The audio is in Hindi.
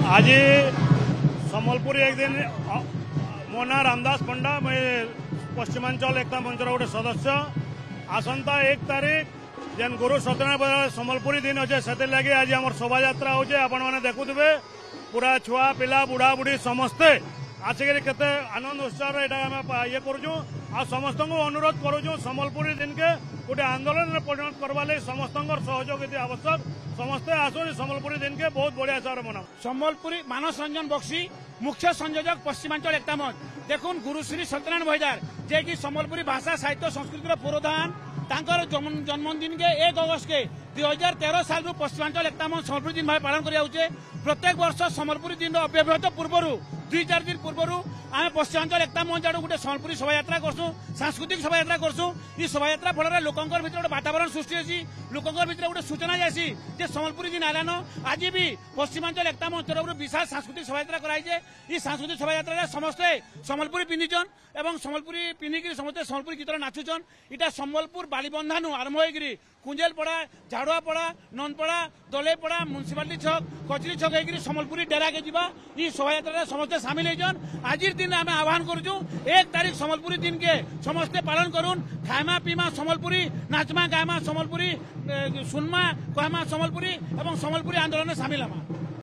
आज सम्बलपुर एक दिन मो ना रामदास पंडा मैं पश्चिमांचल एकता मंचर गोटे सदस्य आसंता 1 तारीख जेन गुरु सत्यनारायण सम्बलपुरी दिन अच्छे से लगे आज आम शोभा यात्रा हो देखुवे पूरा छुआ पिला बुढ़ा बुढ़ी समस्ते आसिक केते आनंद उत्साह ये करूँ आ समस्त अनुरोध करूँ सम्बलपुरी दिन के गोटे आंदोलन में परिणत करवा समस्त सहयोग आवश्यक समस्ते आसो सम्बलपुरी दिन के बहुत बढ़िया हिसाब से मना सम्बलपुरी मानस रंजन बक्सी मुख्य संयोजक पश्चिमांचल एकता मंच देखुन गुरुश्री सत्यनारायण भैदार जे कि सम्बलपुरी भाषा साहित्य संस्कृति पुरोधान तांकर जन्मदिन के 1 अगस्त के 2013 साल रु पश्चिमांचल एकता मंच सम्बलपुरी दिन भाई पालन कर प्रत्येक वर्ष सम्बलपुरी दिन अव्यवहित पूर्व 2-4 दिन पूर्व आम पश्चिमांचल एकता मंच आड़ गोटे सम्बलपुरी शोभा यात्रा करसु सांस्कृतिक शोभा यात्रा करसु ई शोभा यात्रा फल लोकंर भीतर गोटे वातावरण सृष्टि होसी लोकंर भीतर गोटे सूचना जासी जे सम्बलपुरी दिन आलान आज भी पश्चिमांचल एकता मंच तरफ विशाल सांस्कृतिक शोभा यात्रा कराइजे ई सांस्कृतिक शोभा यात्रा समस्ते सम्बलपुरी पिंधिचन एवं सम्बलपुरी पिंधिकी समस्ते सम्बलपुरी गीत नाचुचन इटा सम्बलपुर बालीबंधानु आरंभ होगी कुंजेलपड़ा झाड़ुआपड़ा ननपड़ा दलेपड़ा म्यूनिसिपालिटी छक कचरी छक होगी सम्बलपुरी डेरा के जीवा ई शोभा यात्रा समस्ते सामिल होजन आज दिन आम आह्वान करूँ 1 तारीख सम्बलपुरी दिन के समस्ते पालन करूँ खाएमा पीमा सम्बलपुरी नाचमा गायमा सम्बलपुरी सुनमा कहमा सम्बलपुरी एवं सम्बलपुरी आंदोलन में सामिल हमा।